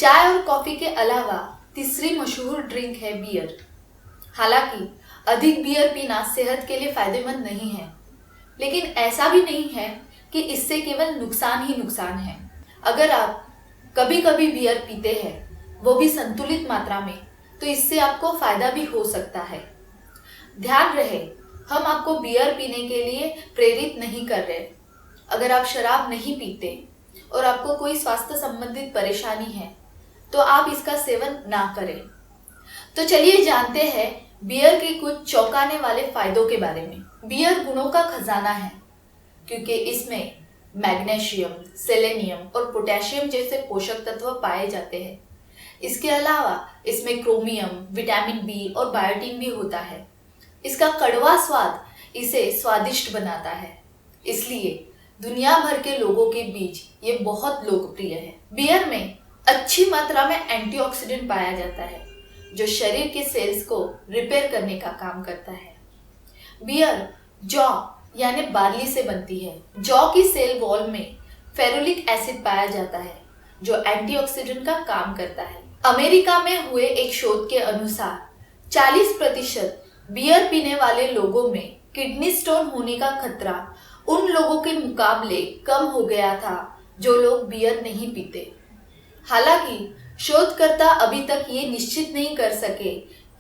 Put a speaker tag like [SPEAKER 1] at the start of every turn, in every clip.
[SPEAKER 1] चाय और कॉफी के अलावा तीसरी मशहूर ड्रिंक है बियर। हालांकि अधिक बियर पीना सेहत के लिए फायदेमंद नहीं है, लेकिन ऐसा भी नहीं है कि इससे केवल नुकसान ही नुकसान है। अगर आप कभी कभी बियर पीते हैं, वो भी संतुलित मात्रा में, तो इससे आपको फायदा भी हो सकता है। ध्यान रहे, हम आपको बियर पीने के लिए प्रेरित नहीं कर रहे। अगर आप शराब नहीं पीते और आपको कोई स्वास्थ्य संबंधित परेशानी है, तो आप इसका सेवन ना करें। तो चलिए जानते हैं बियर के कुछ चौंकाने वाले फायदों के बारे में। बियर गुणों का खजाना है, क्योंकि इसमें मैग्नीशियम, सेलेनियम और पोटेशियम जैसे पोषक तत्व पाए जाते हैं। इसके अलावा इसमें क्रोमियम, विटामिन बी और बायोटीन भी होता है। इसका कड़वा स्वाद इसे स्वादिष्ट बनाता है, इसलिए दुनिया भर के लोगों के बीच ये बहुत लोकप्रिय है। बियर में अच्छी मात्रा में एंटीऑक्सीडेंट पाया जाता है, जो शरीर के सेल्स को रिपेयर करने का काम करता है। बियर जौ यानी बार्ली से बनती है। जौ की सेल वॉल में फेरुलिक एसिड पाया जाता है, जो एंटीऑक्सीडेंट का काम करता है। अमेरिका में हुए एक शोध के अनुसार 40% बियर पीने वाले लोगों में किडनी स्टोन होने का खतरा उन लोगों के मुकाबले कम हो गया था जो लोग बियर नहीं पीते। हालांकि शोधकर्ता अभी तक ये निश्चित नहीं कर सके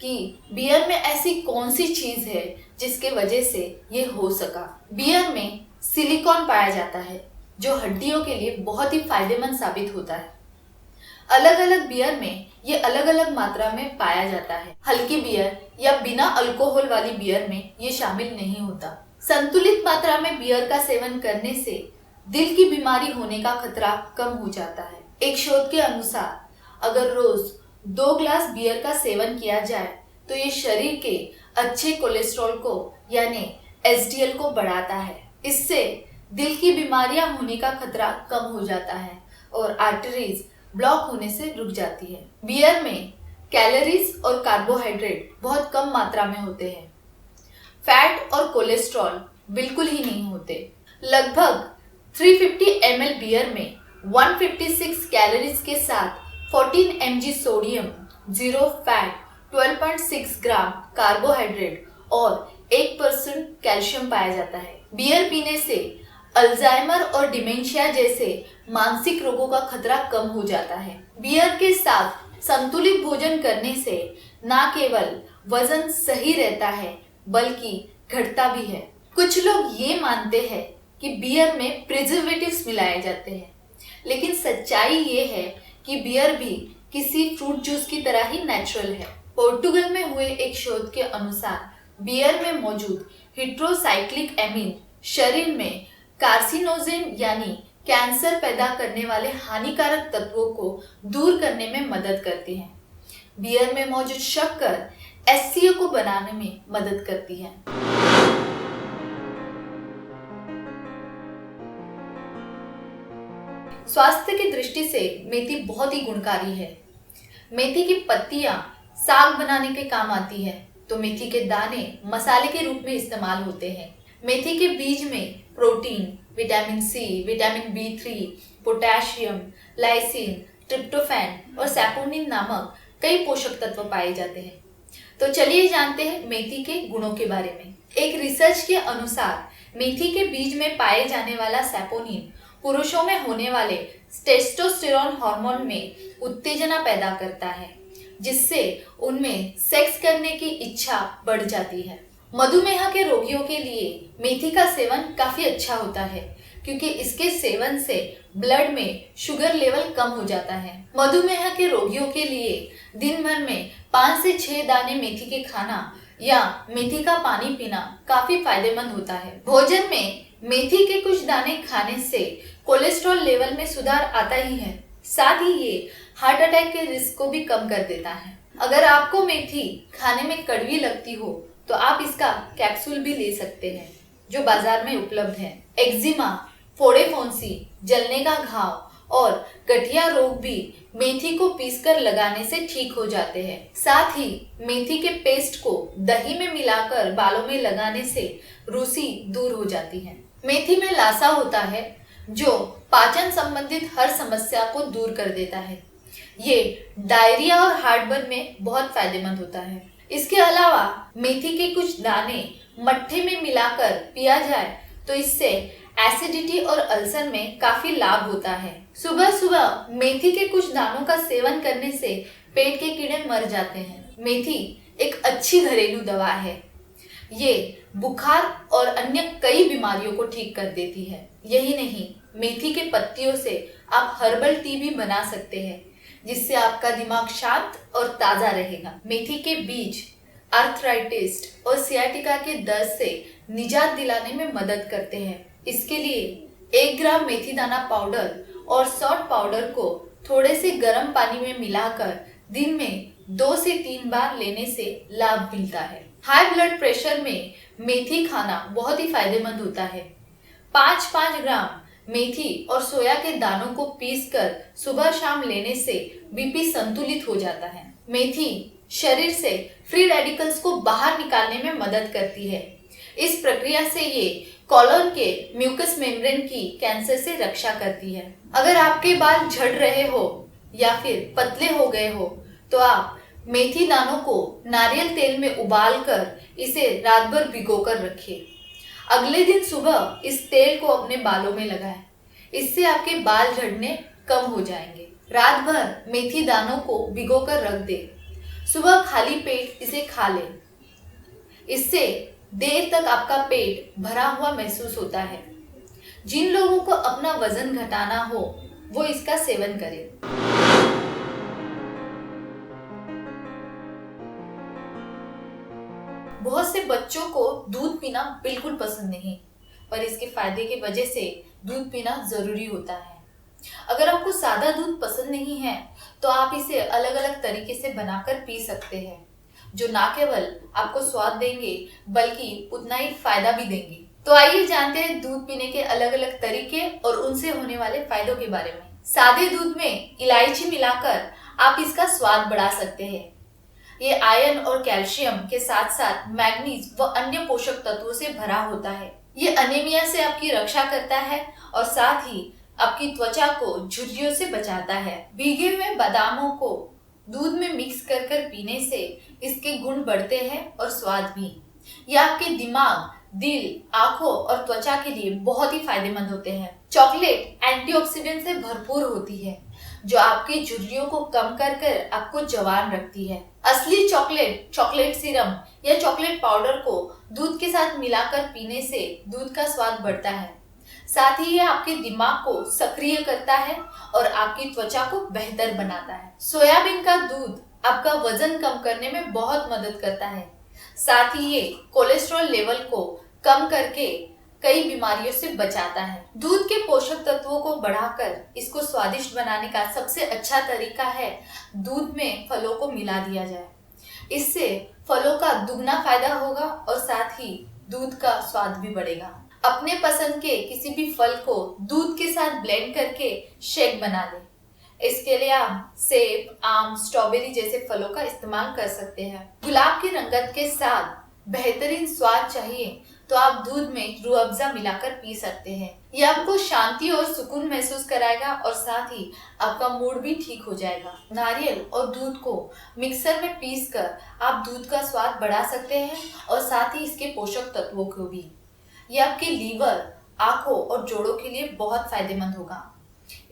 [SPEAKER 1] कि बियर में ऐसी कौन सी चीज है जिसके वजह से ये हो सका। बियर में सिलिकॉन पाया जाता है, जो हड्डियों के लिए बहुत ही फायदेमंद साबित होता है। अलग अलग बियर में ये अलग अलग मात्रा में पाया जाता है। हल्की बियर या बिना अल्कोहल वाली बियर में ये शामिल नहीं होता। संतुलित मात्रा में बियर का सेवन करने से दिल की बीमारी होने का खतरा कम हो जाता है। एक शोध के अनुसार अगर रोज 2 ग्लास बियर का सेवन किया जाए तो ये शरीर के अच्छे कोलेस्ट्रॉल को यानी एचडीएल को बढ़ाता है। इससे दिल की बीमारियां होने का खतरा कम हो जाता है और आर्टरीज ब्लॉक होने से रुक जाती है। बियर में कैलोरीज और कार्बोहाइड्रेट बहुत कम मात्रा में होते हैं। फैट और कोलेस्ट्रॉल बिल्कुल ही नहीं होते। लगभग 350 ml बियर में 156 कैलोरीज के साथ 14 mg सोडियम, 0 फैट, 12.6 ग्राम कार्बोहाइड्रेट और 1% कैल्शियम पाया जाता है। बियर पीने से अल्जाइमर और डिमेंशिया जैसे मानसिक रोगों का खतरा कम हो जाता है। बियर के साथ संतुलित भोजन करने से न केवल वजन सही रहता है, बल्कि घटता भी है। कुछ लोग ये मानते हैं कि बियर में प्रिजर्वेटिव्स मिलाए जाते हैं, लेकिन सच्चाई ये है कि बियर भी किसी फ्रूट जूस की तरह ही नेचुरल है। पोर्टुगल में हुए एक शोध के अनुसार बियर में मौजूद हेट्रोसाइक्लिक एमीन शरीर में कार्सिनोजेन यानी कैंसर पैदा करने वाले हानिकारक तत्वों को दूर करने में मदद करती हैं। बियर में मौजूद शक्कर एससीओ को बनाने में मदद करती है। स्वास्थ्य की दृष्टि से मेथी बहुत ही गुणकारी है। मेथी की पत्तियां साग बनाने के काम आती है, तो मेथी के दाने मसाले के रूप में इस्तेमाल होते हैं। मेथी के बीज में प्रोटीन, विटामिन सी, विटामिन बी3, पोटेशियम, लाइसिन, ट्रिप्टोफैन और सैपोनिन नामक कई पोषक तत्व पाए जाते हैं। तो चलिए जानते हैं मेथी के गुणों के बारे में। एक रिसर्च के अनुसार मेथी के बीज में पाए जाने वाला सैपोनिन पुरुषों में होने वाले टेस्टोस्टेरोन हार्मोन में उत्तेजना पैदा करता है, जिससे उनमें सेक्स करने की इच्छा बढ़ जाती है। मधुमेह के रोगियों के लिए मेथी का सेवन काफी अच्छा होता है, क्योंकि इसके सेवन से ब्लड में शुगर लेवल कम हो जाता है। मधुमेह के रोगियों के लिए दिन भर में 5 से 6 दाने मेथी के खाना या मेथी का पानी पीना काफी फायदेमंद होता है। भोजन में मेथी के कुछ दाने खाने से कोलेस्ट्रॉल लेवल में सुधार आता ही है, साथ ही ये हार्ट अटैक के रिस्क को भी कम कर देता है। अगर आपको मेथी खाने में कड़वी लगती हो तो आप इसका कैप्सूल भी ले सकते हैं, जो बाजार में उपलब्ध है। एक्जिमा, फोड़े फोंसी, जलने का घाव और गठिया रोग भी मेथी को पीसकर लगाने से ठीक हो जाते हैं। साथ ही मेथी के पेस्ट को दही में मिलाकर बालों में लगाने से रूसी दूर हो जाती है। मेथी में लासा होता है, जो पाचन संबंधित हर समस्या को दूर कर देता है। ये डायरिया और हार्टबर्न में बहुत फायदेमंद होता है। इसके अलावा मेथी के कुछ दाने मट्ठे में मिलाकर पिया जाए तो इससे एसिडिटी और अल्सर में काफी लाभ होता है। सुबह सुबह मेथी के कुछ दानों का सेवन करने से पेट के कीड़े मर जाते हैं। मेथी एक अच्छी घरेलू दवा है। ये बुखार और अन्य कई बीमारियों को ठीक कर देती है। यही नहीं, मेथी के पत्तियों से आप हर्बल टी भी बना सकते हैं, जिससे आपका दिमाग शांत और ताजा रहेगा। मेथी के बीज आर्थराइटिस और सियाटिका के दर्द से निजात दिलाने में मदद करते हैं। इसके लिए 1 ग्राम मेथी दाना पाउडर और सौंठ पाउडर को थोड़े से गर्म पानी में मिलाकर दिन में 2 से 3 बार लेने से लाभ मिलता है। हाई ब्लड प्रेशर में मेथी खाना बहुत ही फायदेमंद होता है। 5-5 ग्राम मेथी और सोया के दानों को पीसकर सुबह शाम लेने से बीपी संतुलित हो जाता है। मेथी शरीर से फ्री रेडिकल्स को बाहर निकालने में मदद करती है। इस प्रक्रिया से ये कॉलन के म्यूकस मेम्ब्रेन की कैंसर से रक्षा करती है। अगर आपके बाल झड़ रहे हो या फिर पतले हो गए हो तो आप मेथी दानों को नारियल तेल में उबालकर इसे रात भर भिगोकर रखें। अगले दिन सुबह इस तेल को अपने बालों में लगाएं। इससे आपके बाल झड़ने कम हो जाएंगे। रात भर मेथी दानों को भिगोकर रख दें। सुबह खाली पेट इसे खा लें। इससे देर तक आपका पेट भरा हुआ महसूस होता है। जिन लोगों को अपना वजन घटाना हो वो इसका सेवन करें। बहुत से बच्चों को दूध पीना बिल्कुल पसंद नहीं, पर इसके फायदे की वजह से दूध पीना जरूरी होता है। अगर आपको सादा दूध पसंद नहीं है तो आप इसे अलग अलग तरीके से बनाकर पी सकते हैं, जो ना केवल आपको स्वाद देंगे बल्कि उतना ही फायदा भी देंगे। तो आइए जानते हैं दूध पीने के अलग अलग तरीके और उनसे होने वाले फायदों के बारे में। सादे दूध में इलायची मिलाकर आप इसका स्वाद बढ़ा सकते हैं। ये आयरन और कैल्शियम के साथ साथ मैग्नीज व अन्य पोषक तत्वों से भरा होता है। ये अनीमिया से आपकी रक्षा करता है और साथ ही आपकी त्वचा को झुर्रियों से बचाता है। भीगे हुए बादामों को दूध में मिक्स कर पीने से इसके गुण बढ़ते हैं और स्वाद भी। ये आपके दिमाग, दिल, आंखों और त्वचा के लिए बहुत ही फायदेमंद होते हैं। चॉकलेट एंटीऑक्सीडेंट से भरपूर होती है, जो आपकी झुर्रियों को कम कर आपको जवान रखती है। असली चॉकलेट, चॉकलेट सिरम या चॉकलेट पाउडर को दूध के साथ मिलाकर पीने से दूध का स्वाद बढ़ता है। साथ ही ये आपके दिमाग को सक्रिय करता है और आपकी त्वचा को बेहतर बनाता है। सोयाबीन का दूध आपका वजन कम करने में बहुत मदद करता है। साथ ही ये कोलेस्ट्रॉल लेवल को कम करके कई बीमारियों से बचाता है। दूध के पोषक तत्वों को बढ़ाकर इसको स्वादिष्ट बनाने का सबसे अच्छा तरीका है दूध में फलों को मिला दिया जाए। इससे फलों का दुगना फायदा होगा और साथ ही दूध का स्वाद भी बढ़ेगा। अपने पसंद के किसी भी फल को दूध के साथ ब्लेंड करके शेक बना लें। इसके लिए आप सेब, आम, स्ट्रॉबेरी जैसे फलों का इस्तेमाल कर सकते हैं। गुलाब की रंगत के साथ बेहतरीन स्वाद चाहिए तो आप दूध में रूह अफ़ज़ा मिलाकर पी सकते हैं। यह आपको शांति और सुकून महसूस कराएगा और साथ ही आपका मूड भी ठीक हो जाएगा। नारियल और दूध को मिक्सर में पीसकर आप दूध का स्वाद बढ़ा सकते हैं और साथ ही इसके पोषक तत्वों को भी। यह आपके लीवर, आंखों और जोड़ों के लिए बहुत फायदेमंद होगा।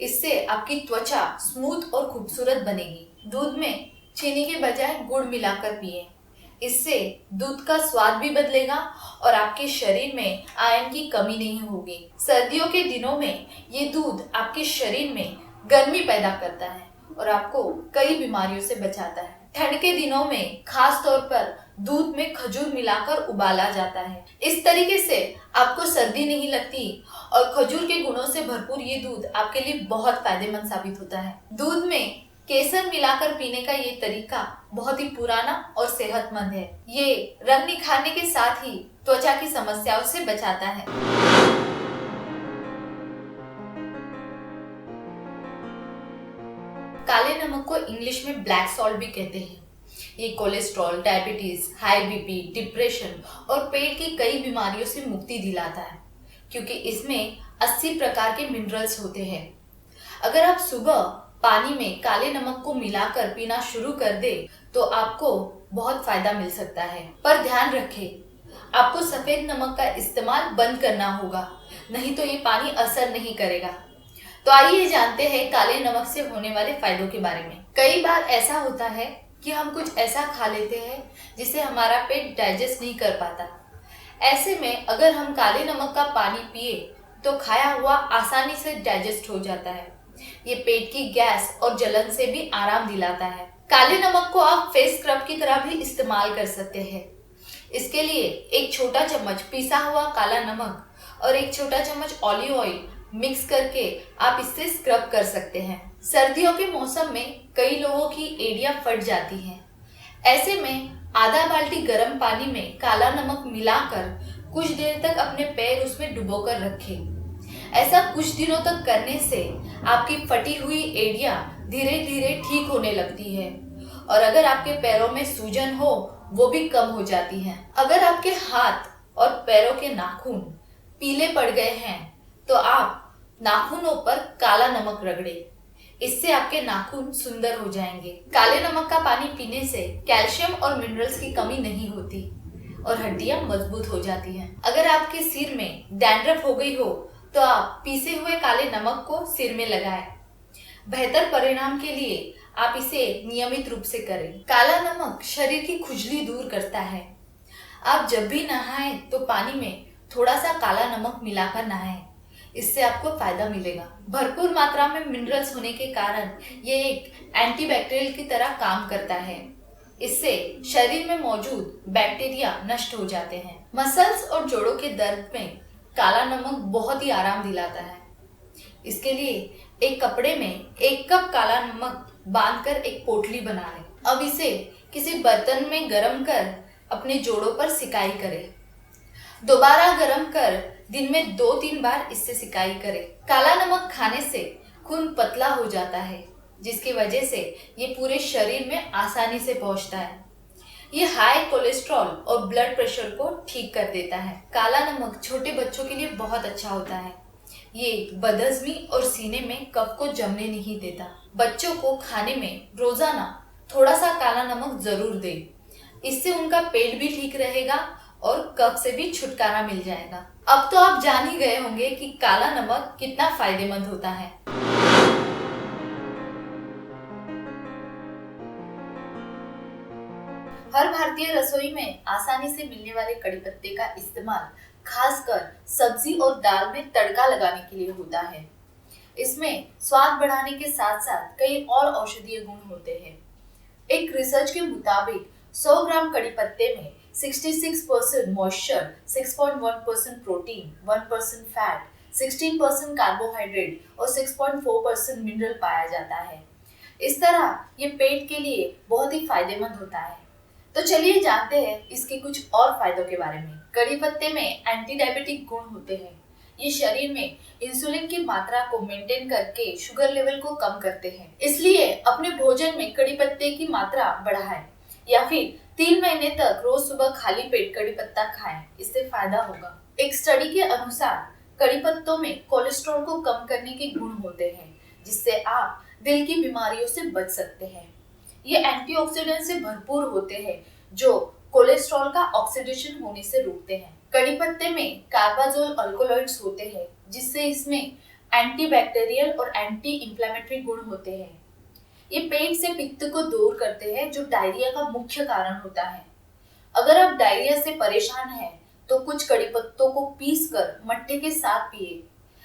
[SPEAKER 1] इससे आपकी त्वचा स्मूथ और खूबसूरत बनेगी। दूध में चीनी के बजाय गुड़ मिलाकर पिए। इससे दूध का स्वाद भी बदलेगा और आपके शरीर में आयरन की कमी नहीं होगी। सर्दियों के दिनों में ये दूध आपके शरीर में गर्मी पैदा करता है और आपको कई बीमारियों से बचाता है। ठंड के दिनों में खास तौर पर दूध में खजूर मिलाकर उबाला जाता है। इस तरीके से आपको सर्दी नहीं लगती और खजूर के गुणों से भरपूर ये दूध आपके लिए बहुत फायदेमंद साबित होता है। दूध में केसर मिलाकर पीने का ये तरीका बहुत ही पुराना और सेहतमंद है। ये रंग निखारने के साथ ही त्वचा की समस्याओं से बचाता है। काले नमक को इंग्लिश में ब्लैक सॉल्ट भी कहते हैं। ये cholesterol, diabetes, high BP, depression और पेट की कई बीमारियों से मुक्ति दिलाता है, क्योंकि इसमें 80 प्रकार के मिनरल्स होते हैं। अगर आप सुबह पानी में काले नमक को मिलाकर पीना शुरू कर दे तो आपको बहुत फायदा मिल सकता है। पर ध्यान रखें, आपको सफेद नमक का इस्तेमाल बंद करना होगा, नहीं तो ये पानी असर नहीं करेगा। तो आइए जानते हैं काले नमक से होने वाले फायदों के बारे में। कई बार ऐसा होता है कि हम कुछ ऐसा खा लेते हैं जिसे हमारा पेट डाइजेस्ट नहीं कर पाता। ऐसे में अगर हम काले नमक का पानी पिए तो खाया हुआ आसानी से डाइजेस्ट हो जाता है। ये पेट की गैस और जलन से भी आराम दिलाता है। काले नमक को आप फेस स्क्रब की तरह भी इस्तेमाल कर सकते हैं। इसके लिए एक छोटा चम्मच पिसा हुआ काला नमक और एक छोटा चम्मच ऑलिव ऑयल मिक्स करके आप इससे स्क्रब कर सकते हैं। सर्दियों के मौसम में कई लोगों की एड़ियां फट जाती हैं। ऐसे में आधा बाल्टी गर्म पानी में काला नमक मिलाकर कुछ देर तक अपने पैर उसमें डुबोकर रखें। ऐसा कुछ दिनों तक करने से आपकी फटी हुई एड़ियां धीरे धीरे ठीक होने लगती है और अगर आपके पैरों में सूजन हो वो भी कम हो जाती है। अगर आपके हाथ और पैरों के नाखून पीले पड़ गए हैं तो आप नाखूनों पर काला नमक रगड़े, इससे आपके नाखून सुंदर हो जाएंगे। काले नमक का पानी पीने से कैल्शियम और मिनरल्स की कमी नहीं होती और हड्डियां मजबूत हो जाती हैं। अगर आपके सिर में डैंड्रफ हो गई हो तो आप पीसे हुए काले नमक को सिर में लगाएं। बेहतर परिणाम के लिए आप इसे नियमित रूप से करें। काला नमक शरीर की खुजली दूर करता है। आप जब भी नहाएं तो पानी में थोड़ा सा काला नमक मिलाकर नहाएं, इससे आपको फायदा मिलेगा। भरपूर मात्रा में मिनरल्स होने के कारण ये एक एंटीबैक्टीरियल की तरह काम करता है। इससे शरीर में मौजूद बैक्टीरिया नष्ट हो जाते हैं। मसल्स और जोड़ों के दर्द में काला नमक बहुत ही आराम दिलाता है। इसके लिए एक कपड़े में 1 कप काला नमक बांधकर एक पोटली बना लें। अब इसे किसी बर्तन में गर्म कर अपने जोड़ों पर सिकाई करें। दोबारा गर्म कर दिन में 2-3 बार इससे सिकाई करें। काला नमक खाने से खून पतला हो जाता है, जिसकी वजह से ये पूरे शरीर में आसानी से पहुंचता है। ये हाई कोलेस्ट्रॉल और ब्लड प्रेशर को ठीक कर देता है। काला नमक छोटे बच्चों के लिए बहुत अच्छा होता है। ये बदहजमी और सीने में कफ को जमने नहीं देता। बच्चों को खाने में रोजाना थोड़ा सा काला नमक जरूर दें। इससे उनका पेट भी ठीक रहेगा और कफ से भी छुटकारा मिल जाएगा। अब तो आप जान ही गए होंगे कि काला नमक कितना फायदेमंद होता है। हर भारतीय रसोई में आसानी से मिलने वाले कड़ी पत्ते का इस्तेमाल खासकर सब्जी और दाल में तड़का लगाने के लिए होता है। इसमें स्वाद बढ़ाने के साथ साथ कई और औषधीय गुण होते हैं। एक रिसर्च के मुताबिक 100 ग्राम कड़ी पत्ते में 66% मॉइस्चर, 6.1% प्रोटीन, 1% फैट, 16% कार्बोहाइड्रेट और 6.4% मिनरल पाया जाता है। इस तरह ये पेट के लिए बहुत ही फायदेमंद होता है। तो चलिए जानते हैं इसके कुछ और फायदों के बारे में। कड़ी पत्ते में एंटी डायबिटिक गुण होते हैं। ये शरीर में इंसुलिन की मात्रा को मेंटेन करके शुगर लेवल को कम करते हैं। इसलिए अपने भोजन में कड़ी पत्ते की मात्रा बढ़ाएं या फिर 3 महीने तक रोज सुबह खाली पेट कड़ी पत्ता खाएं, इससे फायदा होगा। एक स्टडी के अनुसार कड़ी पत्तों में कोलेस्ट्रॉल को कम करने के गुण होते हैं, जिससे आप दिल की बीमारियों से बच सकते हैं। ये एंटीऑक्सीडेंट से भरपूर होते हैं जो कोलेस्ट्रॉल का ऑक्सीडेशन होने से रोकते हैं। कड़ी पत्ते में कार्बाजोल अल्कोलॉइड्स होते हैं, जिससे इसमें एंटीबैक्टीरियल और एंटी इंफ्लेमेटरी गुण होते हैं। ये पेट से पित्त को दूर करते हैं, जो डायरिया का मुख्य कारण होता है। अगर आप डायरिया से परेशान हैं तो कुछ कड़ी पत्तों को पीसकर मट्ठे के साथ पिए।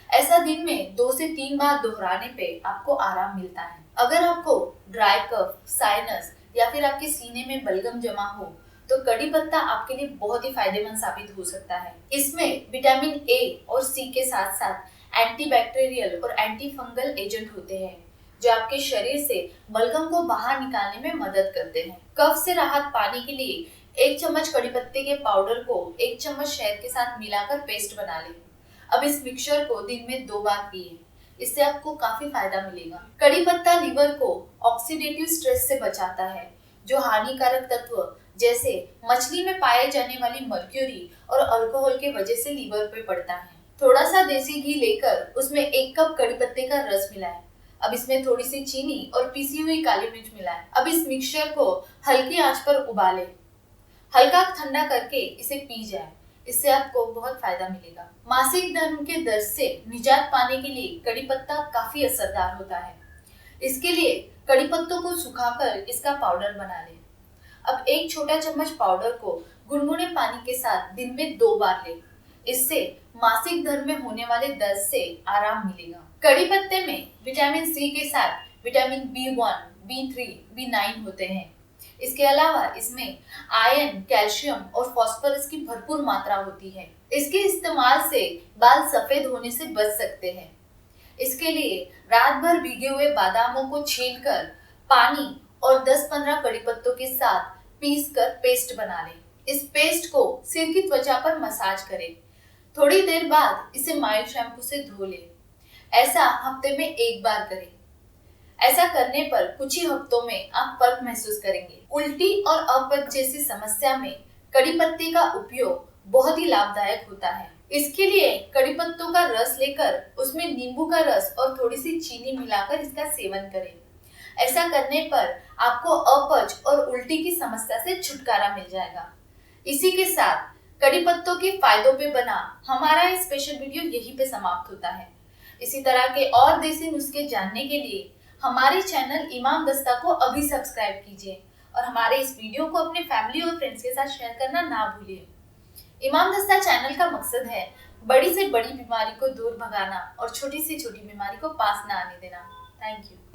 [SPEAKER 1] ऐसा दिन में 2 से 3 बार दोहराने पे आपको आराम मिलता है। अगर आपको ड्राई कफ, साइनस या फिर आपके सीने में बलगम जमा हो तो कड़ी पत्ता आपके लिए बहुत ही फायदेमंद साबित हो सकता है। इसमें विटामिन ए और सी के साथ साथ एंटीबैक्टीरियल और एंटी फंगल एजेंट होते हैं, जो आपके शरीर से बलगम को बाहर निकालने में मदद करते हैं। कफ से राहत पाने के लिए 1 चम्मच कड़ी पत्ते के पाउडर को 1 चम्मच शहद के साथ मिलाकर पेस्ट बना लें। अब इस मिक्सचर को दिन में 2 बार पिए, इससे आपको काफी फायदा मिलेगा। कड़ी पत्ता लिवर को ऑक्सीडेटिव स्ट्रेस से बचाता है, जो हानिकारक तत्व जैसे मछली में पाए जाने वाली मर्क्यूरी और अल्कोहल के वजह से लीवर पे पड़ता है। थोड़ा सा देसी घी लेकर उसमें 1 कप कड़ी पत्ते का रस मिलाएं। अब इसमें थोड़ी सी चीनी और पीसी हुई काली मिर्च मिलाएं। अब इस मिक्सचर को हल्की आंच पर उबालें। हल्का ठंडा करके इसे पी जाए, इससे आपको बहुत फायदा मिलेगा। मासिक धर्म के दर्द से निजात पाने के लिए कड़ी पत्ता काफी असरदार होता है। इसके लिए कड़ी पत्तों को सुखाकर इसका पाउडर बना लें। अब एक छोटा चम्मच पाउडर को गुनगुने पानी के साथ दिन में 2 बार लें। इससे मासिक धर्म में होने वाले दर्द से आराम मिलेगा। कड़ी पत्ते में विटामिन सी के साथ विटामिन B1, B3, B9 होते हैं। इसके अलावा इसमें आयरन, कैल्शियम और फास्फोरस की भरपूर मात्रा होती है। इसके इस्तेमाल से बाल सफेद होने से बच सकते हैं। इसके लिए रात भर भीगे हुए बादामों को छीलकर पानी और 10-15 कड़ी पत्तों के साथ पीसकर पेस्ट बना लें। इस पेस्ट को सिर की त्वचा पर मसाज करें। थोड़ी देर बाद इसे माइल्ड शैम्पू से धो लें। ऐसा हफ्ते में 1 बार करें। ऐसा करने पर कुछ ही हफ्तों में आप फर्क महसूस करेंगे। उल्टी और अपच जैसी समस्या में कड़ी पत्ते का उपयोग बहुत ही लाभदायक होता है। इसके लिए कड़ी पत्तों का रस लेकर उसमें नींबू का रस और थोड़ी सी चीनी मिलाकर इसका सेवन करें। ऐसा करने पर आपको अपच और उल्टी की समस्या से छुटकारा मिल जाएगा। इसी के साथ कड़ी पत्तों के फायदों पे बना हमारा ये स्पेशल वीडियो यहीं पे समाप्त होता है। इसी तरह के और देसी नुस्खे जानने के लिए हमारे चैनल इमाम दस्ता को अभी सब्सक्राइब कीजिए और हमारे इस वीडियो को अपने फैमिली और फ्रेंड्स के साथ शेयर करना ना भूलिए। इमाम दस्ता चैनल का मकसद है बड़ी से बड़ी बीमारी को दूर भगाना और छोटी से छोटी बीमारी को पास ना आने देना। Thank you.